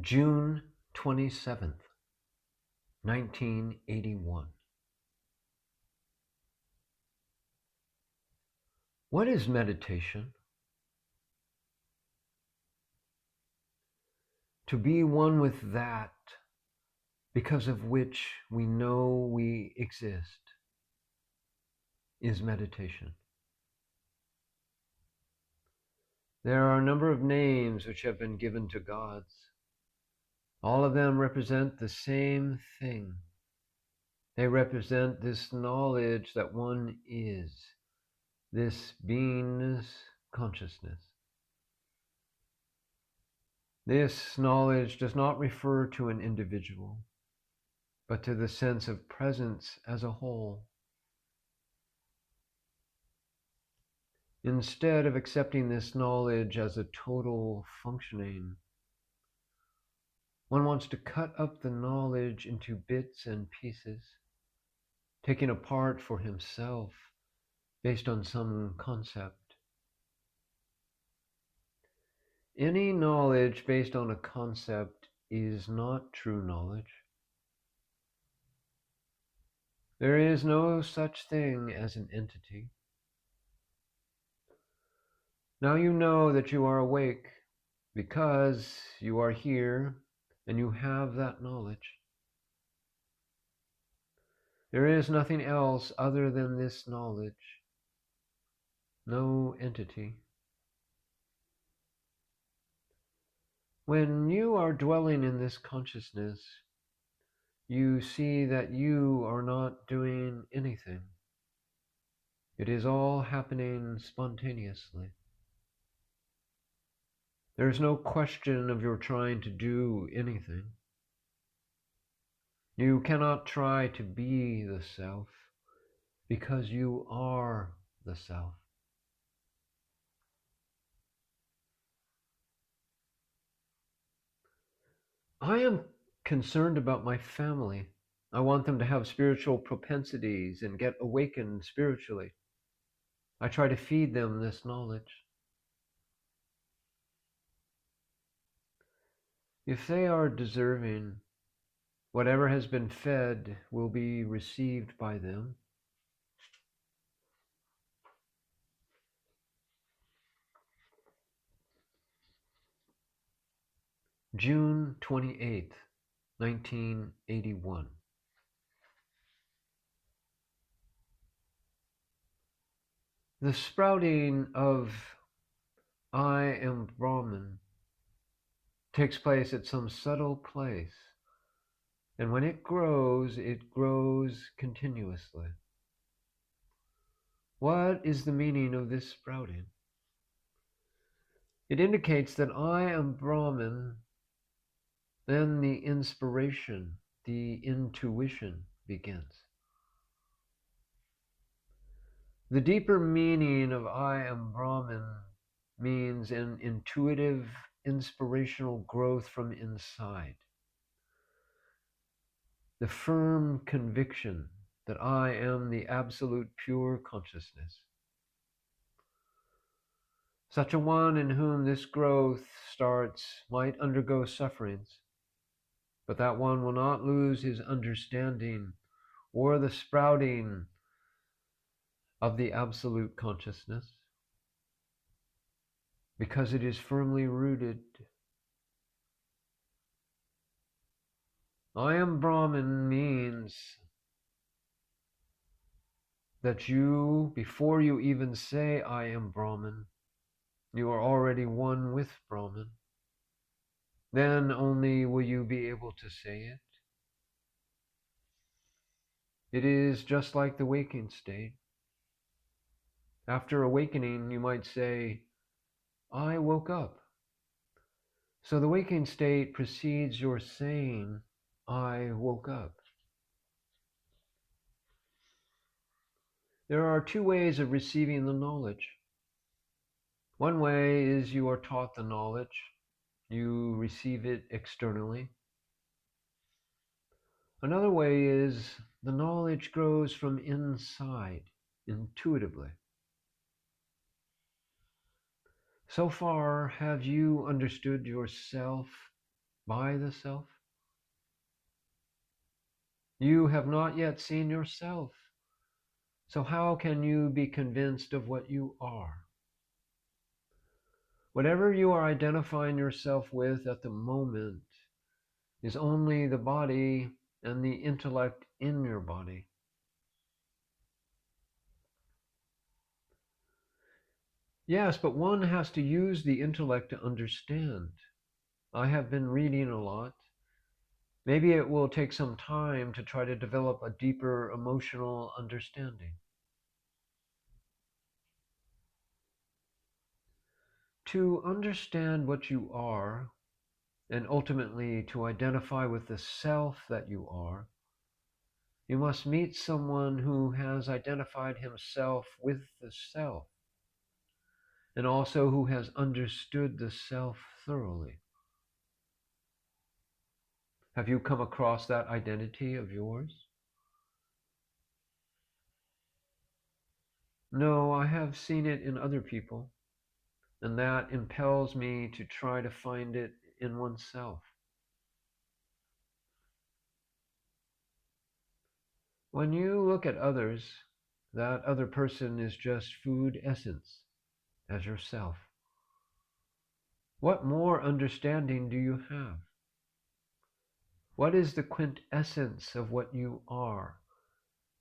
June 27th, 1981. What is meditation? To be one with that because of which we know we exist is meditation. There are a number of names which have been given to gods. All of them represent the same thing. They represent this knowledge that one is, this beingness consciousness. This knowledge does not refer to an individual, but to the sense of presence as a whole. Instead of accepting this knowledge as a total functioning, one wants to cut up the knowledge into bits and pieces, taken apart for himself based on some concept. Any knowledge based on a concept is not true knowledge. There is no such thing as an entity. Now you know that you are awake because you are here and you have that knowledge. There is nothing else other than this knowledge, no entity. When you are dwelling in this consciousness, you see that you are not doing anything. It is all happening spontaneously. There is no question of your trying to do anything. You cannot try to be the self because you are the self. I am concerned about my family. I want them to have spiritual propensities and get awakened spiritually. I try to feed them this knowledge. If they are deserving, whatever has been fed will be received by them. June 28th, 1981. The sprouting of I am Brahman takes place at some subtle place, and when it grows continuously. What is the meaning of this sprouting? It indicates that I am Brahman, then the inspiration, the intuition begins. The deeper meaning of I am Brahman means an intuitive, inspirational growth from inside. The firm conviction that I am the absolute pure consciousness. Such a one in whom this growth starts might undergo sufferings, but that one will not lose his understanding or the sprouting of the absolute consciousness, because it is firmly rooted. I am Brahman means that you, before you even say I am Brahman, you are already one with Brahman. Then only will you be able to say it. It is just like the waking state. After awakening, you might say, I woke up. So the waking state precedes your saying, I woke up. There are two ways of receiving the knowledge. One way is you are taught the knowledge. You receive it externally. Another way is the knowledge grows from inside, intuitively. So far, have you understood yourself by the self? You have not yet seen yourself, so how can you be convinced of what you are? Whatever you are identifying yourself with at the moment is only the body and the intellect in your body. Yes, but one has to use the intellect to understand. I have been reading a lot. Maybe it will take some time to try to develop a deeper emotional understanding. To understand what you are, and ultimately to identify with the self that you are, you must meet someone who has identified himself with the self, and also who has understood the self thoroughly. Have you come across that identity of yours? No, I have seen it in other people, and that impels me to try to find it in oneself. When you look at others, that other person is just food essence, as yourself. What more understanding do you have? What is the quintessence of what you are,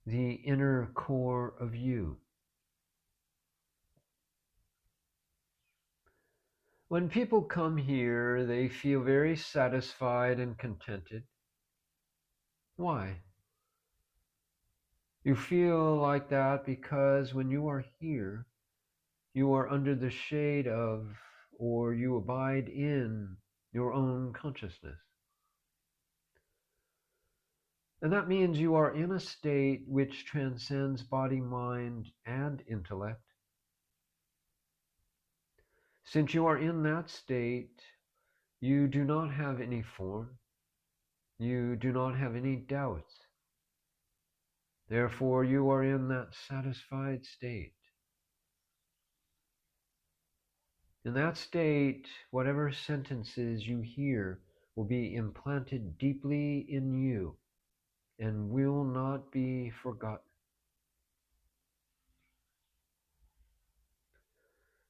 the inner core of you? When people come here, they feel very satisfied and contented. Why? You feel like that because when you are here, you are under the shade of, or you abide in, your own consciousness. And that means you are in a state which transcends body, mind, and intellect. Since you are in that state, you do not have any form. You do not have any doubts. Therefore, you are in that satisfied state. In that state, whatever sentences you hear will be implanted deeply in you and will not be forgotten.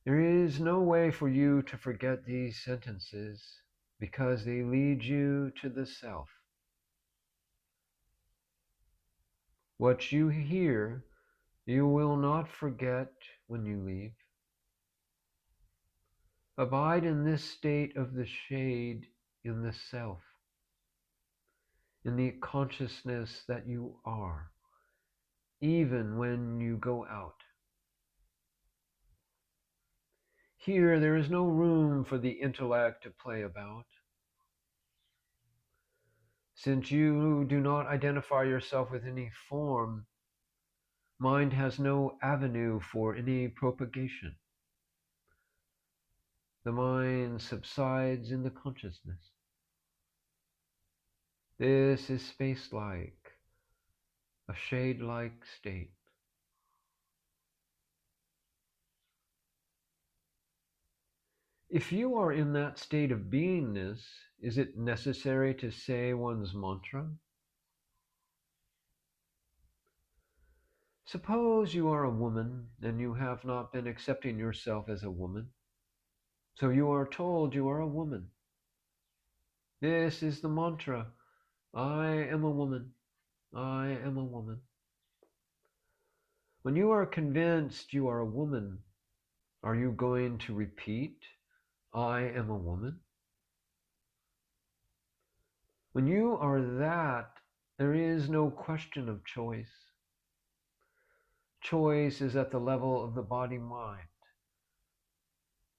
There is no way for you to forget these sentences because they lead you to the self. What you hear, you will not forget when you leave. Abide in this state of the shade in the self, in the consciousness that you are, even when you go out. Here, there is no room for the intellect to play about. Since you do not identify yourself with any form, mind has no avenue for any propagation. The mind subsides in the consciousness. This is space-like, a shade-like state. If you are in that state of beingness, is it necessary to say one's mantra? Suppose you are a woman and you have not been accepting yourself as a woman. So you are told you are a woman. This is the mantra. I am a woman. I am a woman. When you are convinced you are a woman, are you going to repeat, I am a woman? When you are that, there is no question of choice. Choice is at the level of the body-mind,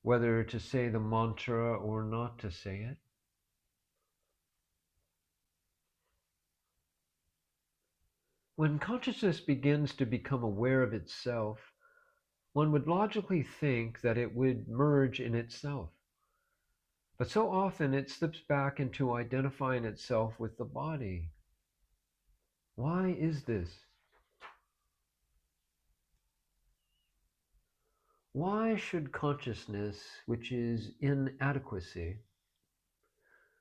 whether to say the mantra or not to say it. When consciousness begins to become aware of itself, one would logically think that it would merge in itself. But so often it slips back into identifying itself with the body. Why is this? Why should consciousness, which is inadequacy,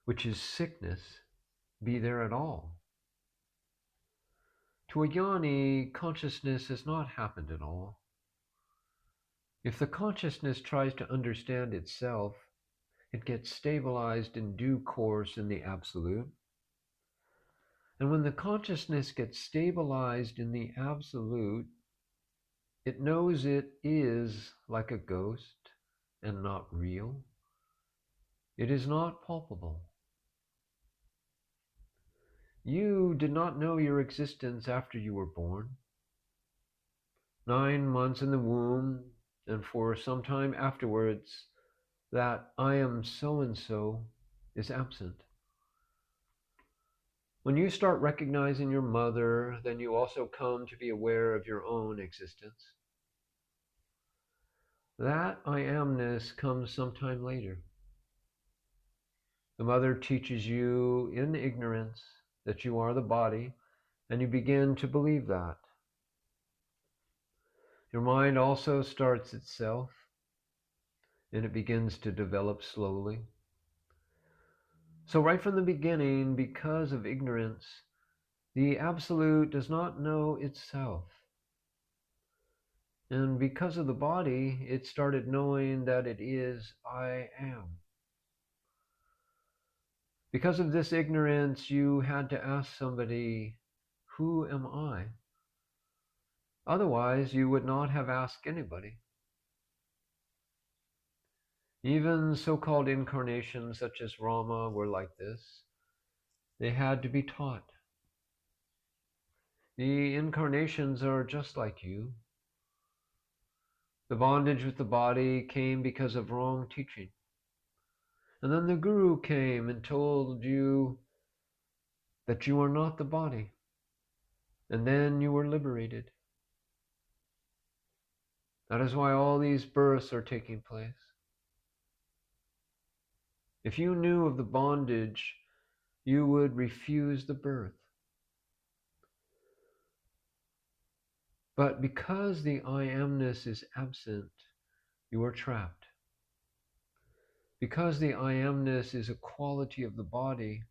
which is sickness, be there at all? To a jnani, consciousness has not happened at all. If the consciousness tries to understand itself, it gets stabilized in due course in the Absolute. And when the consciousness gets stabilized in the Absolute, it knows it is like a ghost and not real. It is not palpable. You did not know your existence after you were born. 9 months in the womb, and for some time afterwards, that I am so-and-so is absent. When you start recognizing your mother, then you also come to be aware of your own existence. That I amness comes sometime later. The mother teaches you in ignorance that you are the body, and you begin to believe that. Your mind also starts itself, and it begins to develop slowly. So right from the beginning, because of ignorance, the Absolute does not know itself. And because of the body, it started knowing that it is I am. Because of this ignorance, you had to ask somebody, who am I? Otherwise, you would not have asked anybody. Even so-called incarnations such as Rama were like this. They had to be taught. The incarnations are just like you. The bondage with the body came because of wrong teaching. And then the Guru came and told you that you are not the body. And then you were liberated. That is why all these births are taking place. If you knew of the bondage, you would refuse the birth. But because the I amness is absent, you are trapped. Because the I amness is a quality of the body,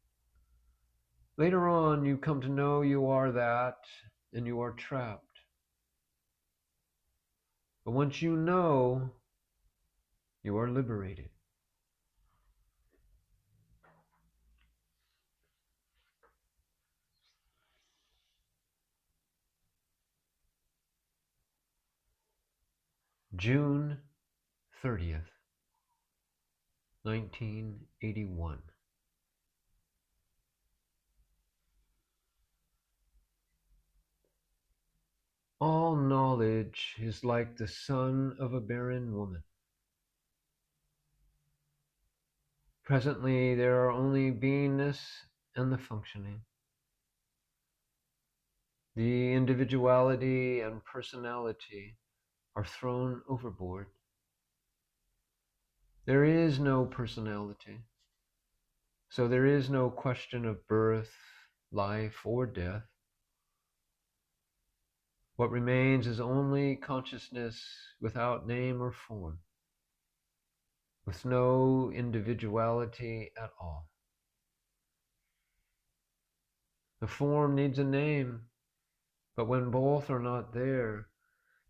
later on you come to know you are that, and you are trapped. But once you know, you are liberated. June 30th, 1981. All knowledge is like the son of a barren woman. Presently, there are only beingness and the functioning. The individuality and personality are thrown overboard. There is no personality, so there is no question of birth, life, or death. What remains is only consciousness without name or form, with no individuality at all. The form needs a name, but when both are not there,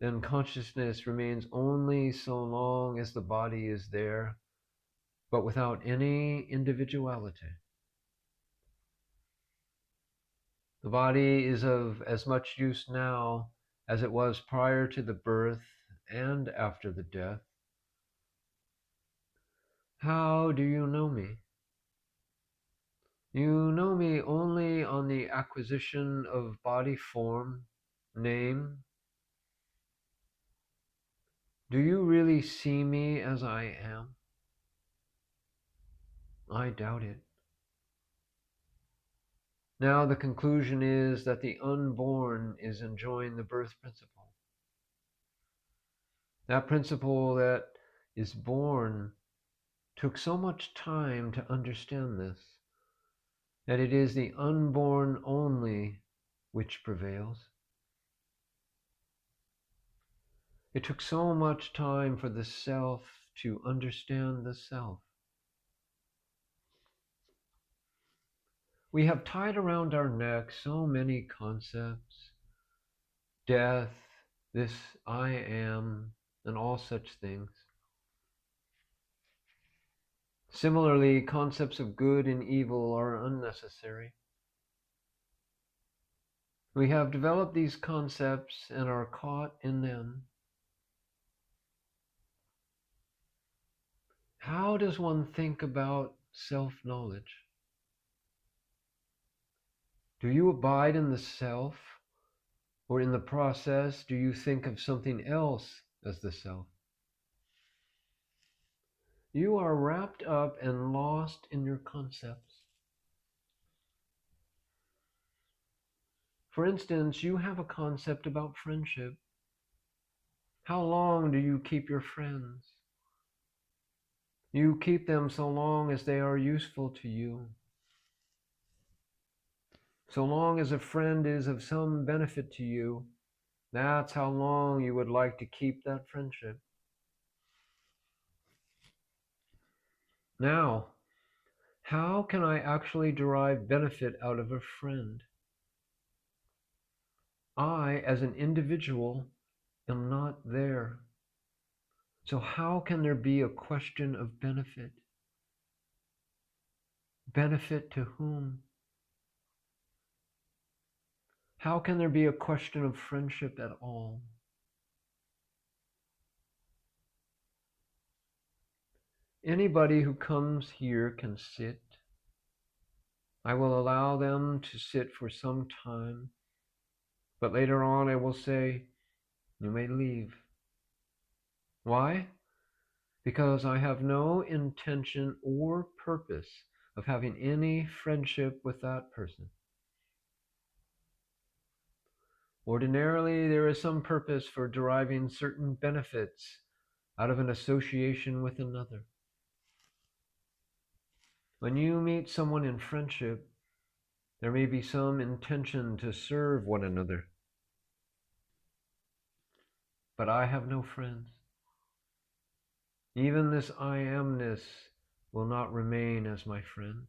then consciousness remains only so long as the body is there, but without any individuality. The body is of as much use now as it was prior to the birth and after the death. How do you know me? You know me only on the acquisition of body form, name. Do you really see me as I am? I doubt it. Now the conclusion is that the unborn is enjoying the birth principle. That principle that is born took so much time to understand this, that it is the unborn only which prevails. It took so much time for the self to understand the self. We have tied around our neck so many concepts: death, this I am, and all such things. Similarly, concepts of good and evil are unnecessary. We have developed these concepts and are caught in them. How does one think about self-knowledge? Do you abide in the self, or in the process do you think of something else as the self? You are wrapped up and lost in your concepts. For instance, you have a concept about friendship. How long do you keep your friends? You keep them so long as they are useful to you. So long as a friend is of some benefit to you, that's how long you would like to keep that friendship. Now, how can I actually derive benefit out of a friend? I, as an individual, am not there. So how can there be a question of benefit? Benefit to whom? How can there be a question of friendship at all? Anybody who comes here can sit. I will allow them to sit for some time, but later on I will say, you may leave. Why? Because I have no intention or purpose of having any friendship with that person. Ordinarily, there is some purpose for deriving certain benefits out of an association with another. When you meet someone in friendship, there may be some intention to serve one another. But I have no friends. Even this I amness will not remain as my friend.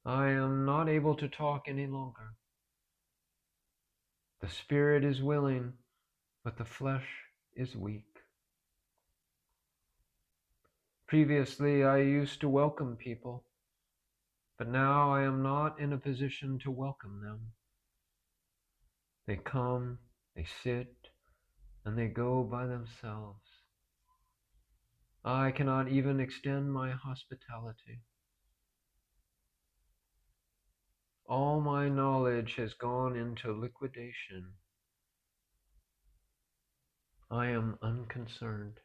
I am not able to talk any longer. The spirit is willing, but the flesh is weak. Previously, I used to welcome people, but now I am not in a position to welcome them. They come, they sit, and they go by themselves. I cannot even extend my hospitality. All my knowledge has gone into liquidation. I am unconcerned.